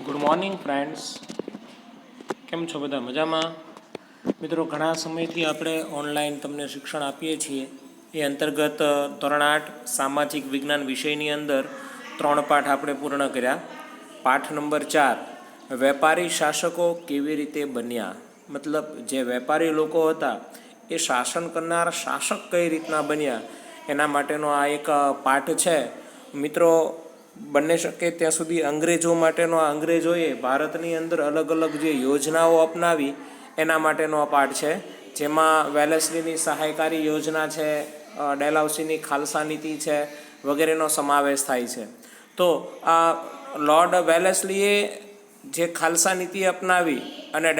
Good morning friends, કેમ છો બધા? મજામાં? મિત્રો, ઘણા સમયથી આપણે ઓનલાઈન તમને શિક્ષણ આપીએ છીએ. એ અંતર્ગત ધોરણ 8 સામાજિક વિજ્ઞાન વિષયની અંદર 3 પાઠ આપણે પૂર્ણ કર્યા. પાઠ નંબર 4, વેપારી શાસકો કેવી રીતે બન્યા, મતલબ જે વેપારી લોકો હતા એ શાસન કરનાર શાસક કઈ રીતના બન્યા, એના માટેનો આ એક પાઠ છે. મિત્રો, બની શકે ત્યાં સુધી અંગ્રેજો માટેનો, આ અંગ્રેજોએ ભારતની અંદર અલગ અલગ જે યોજનાઓ અપનાવી એના માટેનો આ પાઠ છે, જેમાં વેલેસ્લીની સહાયકારી યોજના છે, ડેલહાઉસીની ખાલસા નીતિ છે, વગેરેનો સમાવેશ થાય છે. તો આ લોર્ડ વેલેસ્લીએ જે ખાલસા નીતિ અપનાવી અને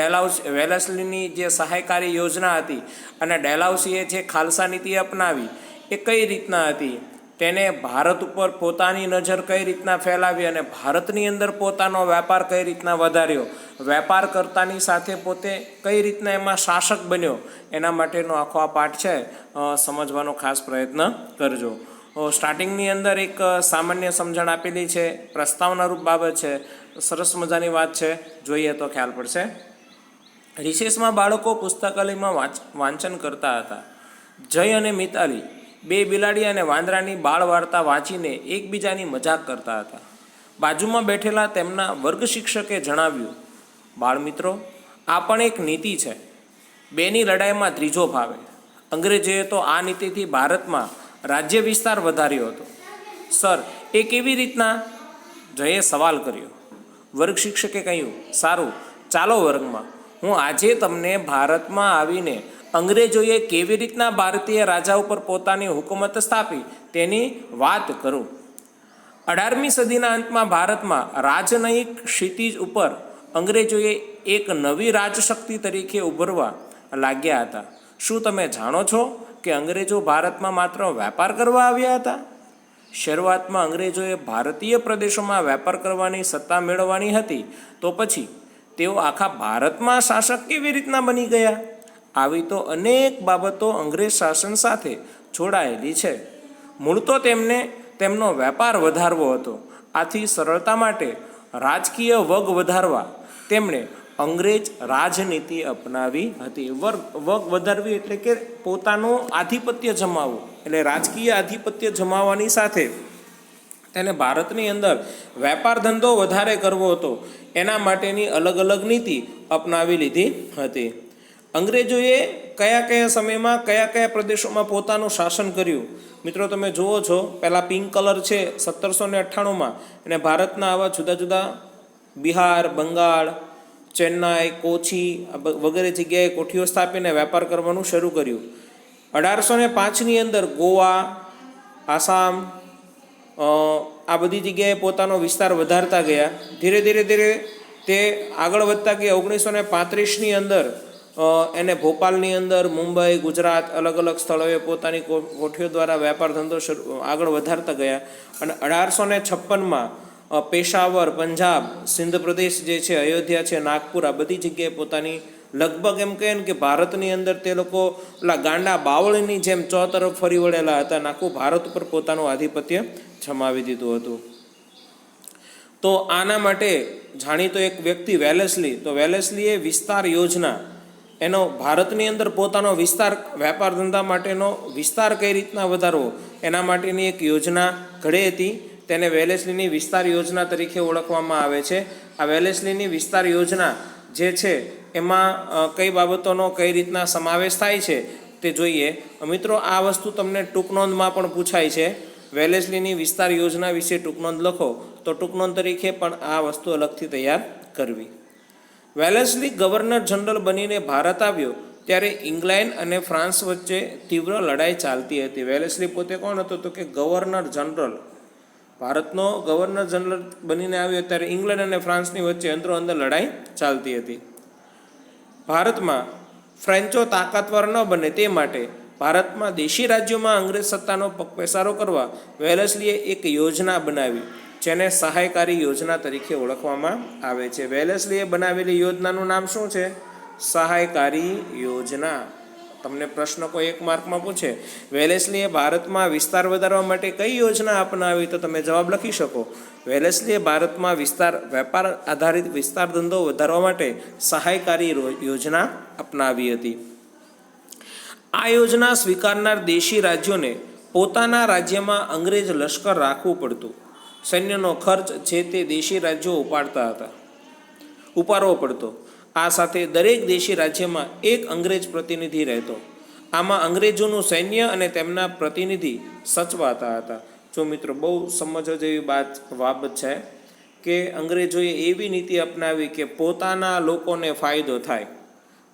વેલેસ્લીની જે સહાયકારી યોજના હતી અને ડેલહાઉસીએ જે ખાલસા નીતિ અપનાવી એ કઈ રીતના હતી, તેને ભારત ઉપર પોતાની નજર કઈ રીતના ફેલાવી અને ભારતની અંદર પોતાનો વેપાર કઈ રીતના વધાર્યો, વેપાર કરતાની સાથે પોતે કઈ રીતના એમાં શાસક બન્યો, એના માટેનો આખો આ પાઠ છે. સમજવાનો ખાસ પ્રયત્ન કરજો. સ્ટાર્ટિંગની અંદર એક સામાન્ય સમજણ આપેલી છે, પ્રસ્તાવનારૂપ બાબત છે, સરસ મજાની વાત છે, જોઈએ તો ખ્યાલ પડશે. રિસેસમાં બાળકો પુસ્તકાલયમાં વાંચન કરતા હતા. જય અને મિતાલી બે બિલાડી અને વાંદરાની બાળ વાર્તા વાંચીને એકબીજાની મજાક કરતા હતા. બાજુમાં બેઠેલા તેમના વર્ગ શિક્ષકે જણાવ્યું, બાળમિત્રો, આ પણ એક નીતિ છે. બેની લડાઈમાં ત્રીજો ફાવે. અંગ્રેજોએ તો આ નીતિથી ભારતમાં રાજ્ય વિસ્તાર વધાર્યો હતો. સર, એ કેવી રીતના? જયે સવાલ કર્યો. વર્ગ શિક્ષકે કહ્યું, સારું, ચાલો વર્ગમાં હું આજે તમને ભારતમાં આવીને અંગ્રેજોએ કેવી રીતના ભારતીય રાજા ઉપર પોતાની હુકુમત સ્થાપી તેની વાત કરું. 18મી સદીના અંતમાં ભારતમાં રાજનયિક ક્ષિતિજ ઉપર અંગ્રેજોએ એક નવી રાજશક્તિ તરીકે ઉભરવા લાગ્યા હતા. શું તમે જાણો છો કે અંગ્રેજો ભારતમાં માત્ર વેપાર કરવા આવ્યા હતા? શરૂઆતમાં અંગ્રેજોએ ભારતીય પ્રદેશોમાં વેપાર કરવાની સત્તા મેળવવાની હતી, તો પછી તેઓ આખા ભારતમાં શાસક કેવી રીતના બની ગયા? આવી તો અનેક બાબતો અંગ્રેજ શાસન સાથે જોડાયેલી છે. મૂળ તો તેમનો વેપાર વધારવો હતો. આથી સરળતા માટે રાજકીય વગ વધારવા તેમણે અંગ્રેજ રાજનીતિ અપનાવી હતી. વગ વધારવી એટલે કે પોતાનું આધિપત્ય જમાવવું, એટલે રાજકીય આધિપત્ય જમાવવાની સાથે તેને ભારતની અંદર વેપાર ધંધો વધારે કરવો હતો. એના માટેની અલગ અલગ નીતિ અપનાવી લીધી હતી. અંગ્રેજોએ કયા કયા સમયમાં કયા કયા પ્રદેશોમાં પોતાનું શાસન કર્યું? મિત્રો, તમે જુઓ છો, પહેલાં પિંક કલર છે 1798માં, અને ભારતના આવા જુદા જુદા બિહાર, બંગાળ, ચેન્નાઈ, કોચી વગેરે જગ્યાએ કોઠીઓ સ્થાપીને વેપાર કરવાનું શરૂ કર્યું. 1805ની અંદર ગોવા, આસામ, આ બધી જગ્યાએ પોતાનો વિસ્તાર વધારતા ગયા. ધીરે ધીરે તે આગળ વધતા ગયા. 1935ની અંદર એને ભોપાલની અંદર, મુંબઈ, ગુજરાત, અલગ અલગ સ્થળોએ પોતાની કોઠીઓ દ્વારા વેપાર ધંધો આગળ વધારતા ગયા. અને 1856માં પેશાવર, પંજાબ, સિંધ પ્રદેશ જે છે, અયોધ્યા છે, નાગપુર, આ બધી જગ્યાએ પોતાની લગભગ એમ કહે ને કે ભારતની અંદર તે લોકો પેલા ગાંડા બાવળીની જેમ તરફ ફરી વળેલા હતા. આખું ભારત ઉપર પોતાનું આધિપત્ય જમાવી દીધું હતું. તો આના માટે જાણીતો એક વ્યક્તિ વેલેસ્લી, તો વેલેસ્લીએ વિસ્તાર યોજના, એનો ભારતની અંદર પોતાનો વિસ્તાર, વેપાર ધંધા માટેનો વિસ્તાર કઈ રીતના વધારવો એના માટેની એક યોજના ઘડી હતી. તેને વેલેસ્લીની વિસ્તાર યોજના તરીકે ઓળખવામાં આવે છે. આ વેલેસ્લીની વિસ્તાર યોજના જે છે એમાં કઈ બાબતોનો કઈ રીતના સમાવેશ થાય છે તે જોઈએ. મિત્રો, આ વસ્તુ તમને ટૂંકનોંધમાં પણ પૂછાય છે. વેલેસ્લીની વિસ્તાર યોજના વિશે ટૂંકનોંધ લખો તો ટૂંકનોંધ તરીકે પણ આ વસ્તુ અલગથી તૈયાર કરવી. વેલેસ્લી ગવર્નર જનરલ બનીને ભારત આવ્યો ત્યારે ઇંગ્લેન્ડ અને ફ્રાન્સ વચ્ચે તીવ્ર લડાઈ ચાલતી હતી. વેલેસ્લી પોતે કોણ હતો? તો કે ગવર્નર જનરલ, ભારતનો ગવર્નર જનરલ બનીને આવ્યો ત્યારે ઇંગ્લેન્ડ અને ફ્રાન્સની વચ્ચે અંદરો અંદર લડાઈ ચાલતી હતી. ભારતમાં ફ્રેન્ચો તાકાતવર ન બને તે માટે ભારતમાં દેશી રાજ્યોમાં અંગ્રેજ સત્તાનો પગપેસારો કરવા વેલેસ્લીએ એક યોજના બનાવી, જેને સહાયકારી યોજના તરીકે ઓળખવામાં આવે છે. વેલેસ્લીએ બનાવેલી યોજનાનું નામ શું છે? સહાયકારી યોજના. તમને પ્રશ્ન કોઈ 1 માર્કમાં પૂછે, વેલેસ્લીએ ભારતમાં વિસ્તાર વધારવા માટે કઈ યોજના અપનાવી, તો તમે જવાબ લખી શકો. વેલેસ્લીએ ભારતમાં વેપાર આધારિત વિસ્તાર ધંધો વધારવા માટે સહાયકારી યોજના અપનાવી હતી. આ યોજના સ્વીકારનાર દેશી રાજ્યોને પોતાના રાજ્યમાં અંગ્રેજ લશ્કર રાખવું પડતું. સૈન્યનો ખર્ચ જે તે દેશી રાજ્યો ઉપાડવો પડતો. આ સાથે દરેક દેશી રાજ્યમાં એક અંગ્રેજ પ્રતિનિધિ રહેતો. આમાં અંગ્રેજોનું સૈન્ય અને તેમના પ્રતિનિધિ સચવાતા હતા. જો મિત્રો, બહુ સમજવા જેવી બાબત છે કે અંગ્રેજોએ એવી નીતિ અપનાવી કે પોતાના લોકોને ફાયદો થાય.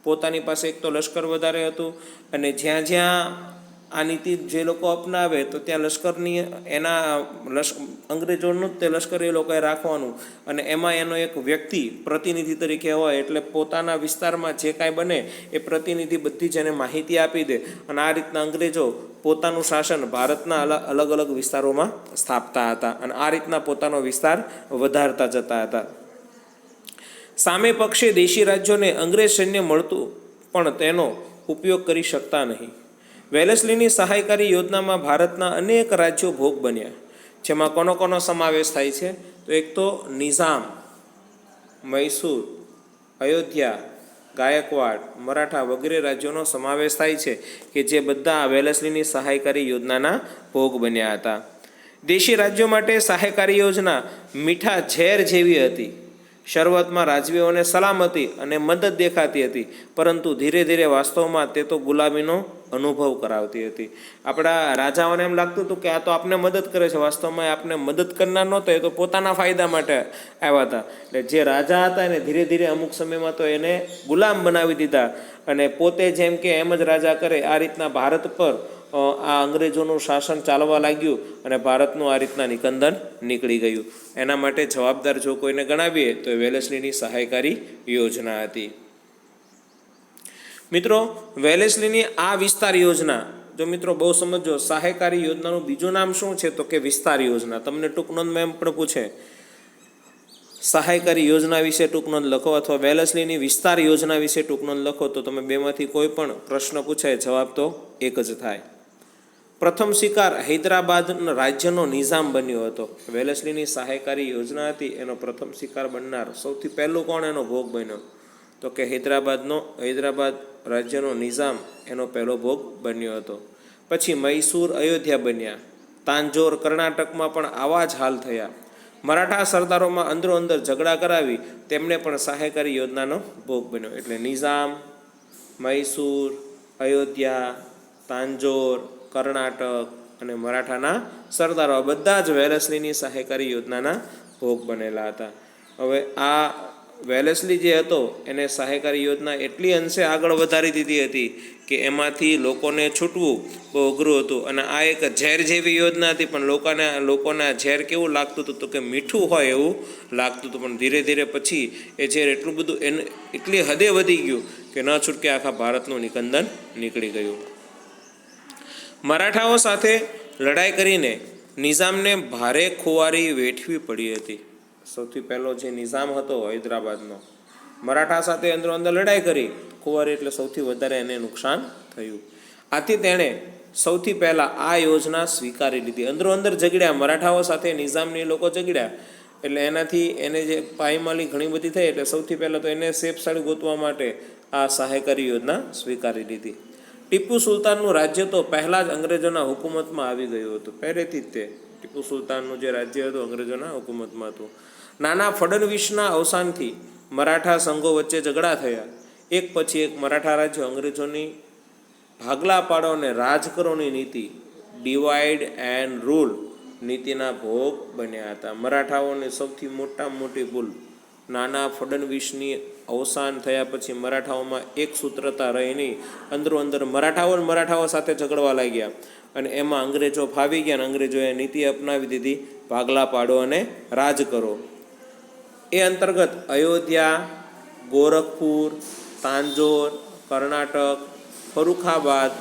પોતાની પાસે એક તો લશ્કર વધારે હતું, અને જ્યાં જ્યાં આ નીતિ જે લોકો અપનાવે તો ત્યાં લશ્કરની અંગ્રેજોનું જ તે લશ્કર એ લોકોએ રાખવાનું, અને એમાં એનો એક વ્યક્તિ પ્રતિનિધિ તરીકે હોય, એટલે પોતાના વિસ્તારમાં જે કાંઈ બને એ પ્રતિનિધિ બધી જ એને માહિતી આપી દે. અને આ રીતના અંગ્રેજો પોતાનું શાસન ભારતના અલગ અલગ વિસ્તારોમાં સ્થાપતા હતા, અને આ રીતના પોતાનો વિસ્તાર વધારતા જતા હતા. સામે પક્ષે દેશી રાજ્યોને અંગ્રેજ સૈન્ય મળતું, પણ તેનો ઉપયોગ કરી શકતા નહીં. વેલેસ્લીની સહાયકારી યોજનામાં ભારતના અનેક રાજ્યો ભોગ બન્યા, જેમાં કોનો સમાવેશ થાય છે, તો એક તો નિઝામ, મૈસૂર, અયોધ્યા, ગાયકવાડ, મરાઠા વગેરે રાજ્યોનો સમાવેશ થાય છે, કે જે બધા વેલેસ્લીની સહાયકારી યોજનાના ભોગ બન્યા હતા. દેશી રાજ્યો માટે સહાયકારી યોજના મીઠા ઝેર જેવી હતી. શરૂઆતમાં રાજવીઓને સલામતી અને મદદ દેખાતી હતી, પરંતુ ધીરે ધીરે વાસ્તવમાં તે તો ગુલામીનો અનુભવ કરાવતી હતી. આપણા રાજાઓને એમ લાગતું હતું કે આ તો આપને મદદ કરે છે, વાસ્તવમાં આપને મદદ કરનાર નહોતા, એ તો પોતાના ફાયદા માટે આવ્યા હતા. એટલે જે રાજા હતા એને ધીરે ધીરે અમુક સમયમાં તો એને ગુલામ બનાવી દીધા, અને પોતે જેમ કે એમ જ રાજા કરે, આ રીતના ભારત પર આ અંગ્રેજોનું શાસન ચાલવા લાગ્યું, અને ભારતનું આ રીતના નિકંદન નીકળી ગયું. એના માટે જવાબદાર જો કોઈને ગણાવીએ તો વેલેસ્લીની સહાયકારી યોજના હતી. મિત્રો, વેલેસ્લીની આ વિસ્તાર યોજના, જો મિત્રો બહુ સમજો, સહાયકારી યોજનાનું બીજું નામ શું છે, તો કે વિસ્તાર યોજના. તમને ટૂંક નોંધમાં એમ પણ પૂછે, સહાયકારી યોજના વિશે ટૂંક નોંધ લખો, અથવા વેલેસ્લીની વિસ્તાર યોજના વિશે ટૂંક નોંધ લખો, તો તમે બેમાંથી કોઈ પણ પ્રશ્ન પૂછાય, જવાબ તો એક જ થાય. પ્રથમ શિકાર હૈદરાબાદ રાજ્યનો નિઝામ બન્યો હતો. વેલેસ્લીની સહાયકારી યોજના હતી, એનો પ્રથમ શિકાર બનનાર સૌથી પહેલું કોણ એનો ભોગ બન્યો, તો કે હૈદરાબાદ રાજ્યનો નિઝામ એનો પહેલો ભોગ બન્યો હતો. પછી મૈસૂર, અયોધ્યા બન્યા. તાંજોર, કર્ણાટકમાં પણ આવા જ હાલ થયા. મરાઠા સરદારોમાં અંદરો અંદર ઝઘડા કરાવી તેમને પણ સહાયકારી યોજનાનો ભોગ બન્યો. એટલે નિઝામ, મૈસૂર, અયોધ્યા, તાંજોર, કર્ણાટક અને મરાઠાના સરદારો બધા જ વેલેસ્લીની સહાયકારી યોજનાના ભોગ બનેલા હતા. હવે આ વેલેસ્લી જે હતો એને સહાયકારી યોજના એટલી અંશે આગળ વધારી દીધી હતી કે એમાંથી લોકોને છૂટવું બહુ અઘરું હતું. અને આ એક ઝેર જેવી યોજના હતી, પણ લોકોને આ ઝેર કેવું લાગતું હતું, તો કે મીઠું હોય એવું લાગતું હતું. પણ ધીરે ધીરે પછી એ ઝેર એટલું બધું એટલી હદે વધી ગયું કે ન છૂટકે આખા ભારતનું નિકંદન નીકળી ગયું. મરાઠાઓ સાથે લડાઈ કરીને નિઝામને ભારે ખુવારી વેઠવી પડી હતી. સૌથી પહેલો જે નિઝામ હતો હૈદરાબાદનો, મરાઠા સાથે અંદરો અંદર લડાઈ કરી, ખુવારી એટલે સૌથી વધારે એને નુકસાન થયું. આથી તેણે સૌથી પહેલાં આ યોજના સ્વીકારી લીધી. અંદરો અંદર ઝઘડ્યા, મરાઠાઓ સાથે નિઝામની લોકો ઝઘડ્યા, એટલે એનાથી એને જે પાયમાલી ઘણી બધી થઈ, એટલે સૌથી પહેલાં તો એને સેફ સાઈડ ગોતવા માટે આ સહાયકારી યોજના સ્વીકારી લીધી. ટીપુ સુલતાનનું રાજ્ય તો પહેલાં જ અંગ્રેજોના હુકુમતમાં આવી ગયું હતું. પહેલેથી જ તે ટીપુ સુલતાનનું જે રાજ્ય હતું અંગ્રેજોના હુકુમતમાં હતું. નાના ફડણવીસના અવસાનથી મરાઠા સંઘો વચ્ચે ઝઘડા થયા. એક પછી એક મરાઠા રાજ્યો અંગ્રેજોની ભાગલા પાડો અને રાજ કરોની નીતિ, ડિવાઈડ એન્ડ રૂલ નીતિના ભોગ બન્યા હતા. મરાઠાઓની સૌથી મોટામાં મોટી ભૂલ, નાના ફડણવીસની અવસાન થયા પછી મરાઠાઓમાં એક સૂત્રતા રહી નહીં. અંદરો અંદર મરાઠાઓ સાથે ઝઘડવા લાગ્યા, અને એમાં અંગ્રેજો ફાવી ગયા, અને અંગ્રેજોએ નીતિ અપનાવી દીધી, ભાગલા પાડો અને રાજ કરો. એ અંતર્ગત અયોધ્યા, ગોરખપુર, તાંજોર, કર્ણાટક, ફરુખાબાદ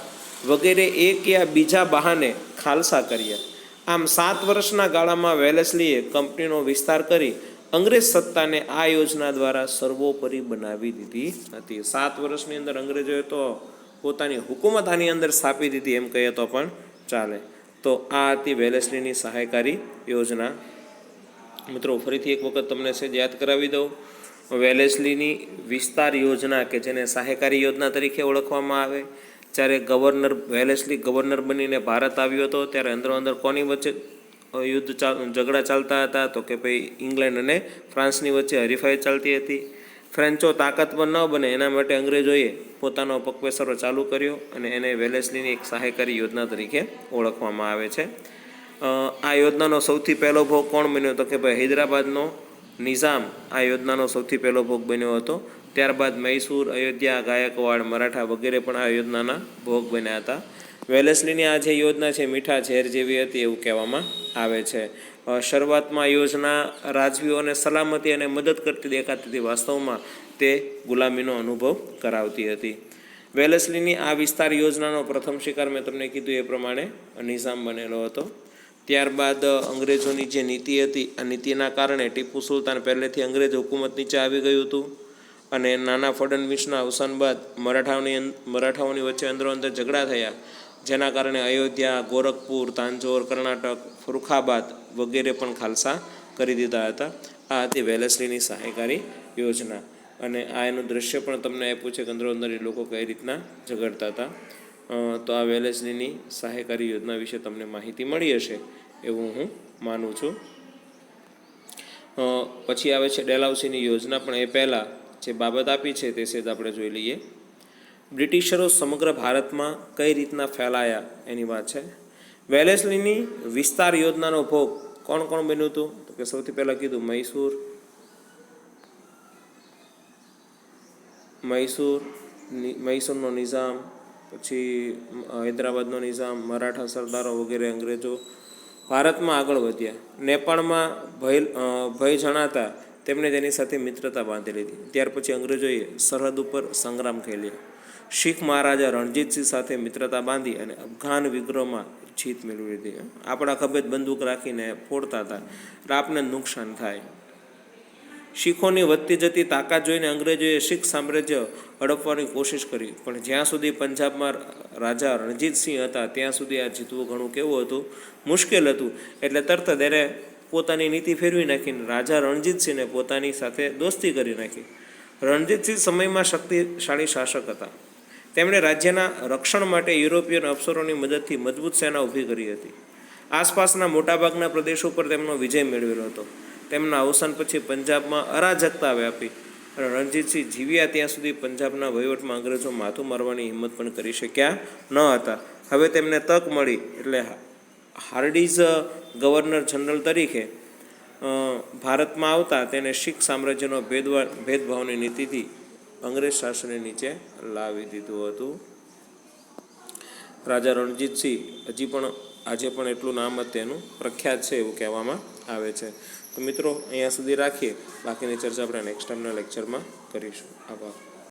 વગેરે એક યા બીજા બહાને ખાલસા કર્યા. આમ 7 વર્ષના ગાળામાં વેલેસ્લીએ કંપનીનો વિસ્તાર કરી અંગ્રેજ સત્તાને આ યોજના દ્વારા સર્વોપરી બનાવી દીધી હતી. 7 વર્ષની અંદર અંગ્રેજોએ તો પોતાની હુકુમત આની અંદર સ્થાપી દીધી એમ કહીએ તો પણ ચાલે. તો આ હતી વેલેસ્લીની સહાયકારી યોજના. મિત્રો ફરીથી એક વખત તમને છે યાદ કરાવી દઉં. વેલેસ્લીની વિસ્તાર યોજના કે જેને સહાયકારી યોજના તરીકે ઓળખવામાં આવે, જ્યારે વેલેસ્લી ગવર્નર બનીને ભારત આવ્યો હતો ત્યારે અંદર કોની વચ્ચે ઝઘડા ચાલતા હતા? તો કે ભાઈ ઇંગ્લેન્ડ અને ફ્રાન્સની વચ્ચે હરીફાઈ ચાલતી હતી. ફ્રેન્ચો તાકાતવર ન બને એના માટે અંગ્રેજોએ પોતાનો પગપેસારો ચાલુ કર્યો અને એને વેલેસ્લીની એક સહાયકારી યોજના તરીકે ઓળખવામાં આવે છે. આ યોજનાનો સૌથી પહેલો ભોગ કોણ બન્યો? તો કે ભાઈ હૈદરાબાદનો નિઝામ આ યોજનાનો સૌથી પહેલો ભોગ બન્યો હતો. ત્યારબાદ મૈસૂર, અયોધ્યા, ગાયકવાડ, મરાઠા વગેરે પણ આ યોજનાના ભોગ બન્યા હતા. વેલેસ્લીની આ જે યોજના છે મીઠા ઝેર જેવી હતી એવું કહેવામાં આવે છે. શરૂઆતમાં યોજના રાજવીઓને સલામતી અને મદદ કરતી દેખાતી હતી. વાસ્તવમાં તે ગુલામીનો અનુભવ કરાવતી હતી. વેલેસ્લીની આ વિસ્તાર યોજનાનો પ્રથમ શિકાર મેં તમને કીધું એ પ્રમાણે નિઝામ બનેલો હતો. ત્યારબાદ અંગ્રેજોની જે નીતિ હતી આ નીતિના કારણે ટીપુ સુલતાન પહેલેથી અંગ્રેજ હુકુમત નીચે આવી ગયું હતું અને નાના ફડણવીસના અવસાન બાદ મરાઠાઓની વચ્ચે અંદર ઝઘડા થયા, જેના કારણે અયોધ્યા, ગોરખપુર, તાંજોર, કર્ણાટક, ફરુખાબાદ વગેરે પણ ખાલસા કરી દીધા હતા. આ હતી વેલેસ્લીની સહાયકારી યોજના. અને આ એનું દૃશ્ય પણ તમને આપ્યું છે કે અંદર એ લોકો કઈ રીતના ઝઘડતા હતા. તો આ વેલેસ્લીની સહાયકારી યોજના વિશે તમને માહિતી મળી હશે એવું હું માનું છું. પછી આવે છે ડેલહાઉસીની યોજના, પણ એ પહેલાં જે બાબત આપી છે તે સેજ આપણે જોઈ લઈએ. બ્રિટિશરો સમગ્ર ભારતમાં કઈ રીતના ફેલાયા એની વાત છે. વેલેસ્લીની વિસ્તાર યોજનાનો ભોગ કોણ કોણ બન્યું હતું? તો કે સૌથી પહેલાં કીધું મૈસૂરનો નિઝામ, પછી હૈદરાબાદનો નિઝામ, મરાઠા સરદારો વગેરે અંગ્રેજો ભારતમાં આગળ વધ્યા. નેપાળમાં ભય જણાતા તેમણે તેની સાથે મિત્રતા બાંધી લીધી. ત્યાર પછી અંગ્રેજોએ સરહદ ઉપર સંગ્રામ ખેલ્યો. શીખ મહારાજા રણજીતસિંહ સાથે મિત્રતા બાંધી અને અફઘાન વિગ્રહમાં જીત મેળવી લીધી. આપણા ખભે જ બંદૂક રાખીને ફોડતા હતા એટલે આપને નુકસાન થાય. શીખોની વધતી જતી તાકાત જોઈને અંગ્રેજોએ શીખ સામ્રાજ્ય હડપવાની કોશિશ કરી, પણ જ્યાં સુધી પંજાબમાં રાજા રણજીતસિંહ હતા ત્યાં સુધી આ જીતવું ઘણું કેવું હતું? મુશ્કેલ હતું. એટલે તરત જ એને પોતાની નીતિ ફેરવી નાખીને રાજા રણજીતસિંહને પોતાની સાથે દોસ્તી કરી નાખી. રણજીતસિંહ સમયમાં શક્તિશાળી શાસક હતા. તેમણે રાજ્યના રક્ષણ માટે યુરોપિયન અફસરોની મદદથી મજબૂત સેના ઊભી કરી હતી. આસપાસના મોટાભાગના પ્રદેશો પર તેમનો વિજય મેળવેલો હતો. તેમના અવસાન પછી પંજાબમાં અરાજકતા વ્યાપી અને રણજીતસિંહ જીવ્યા ત્યાં સુધી પંજાબના વહીવટમાં અંગ્રેજો માથું મારવાની હિંમત પણ કરી શક્યા ન હતા. હવે તેમને તક મળી એટલે હાર્ડીઝ ગવર્નર જનરલ તરીકે ભારતમાં આવતા તેને શીખ સામ્રાજ્યનો ભેદભાવની નીતિથી અંગ્રેજ શાસનની નીચે લાવી દીધું હતું. રાજા રણજીતસિંહ આજે પણ એટલું નામ જ તેનું પ્રખ્યાત છે એવું કહેવામાં આવે છે. તો મિત્રો અહીંયા સુધી રાખીએ, બાકીની ચર્ચા આપણે નેક્સ્ટ ટાઈમના લેક્ચરમાં કરીશું. આભાર.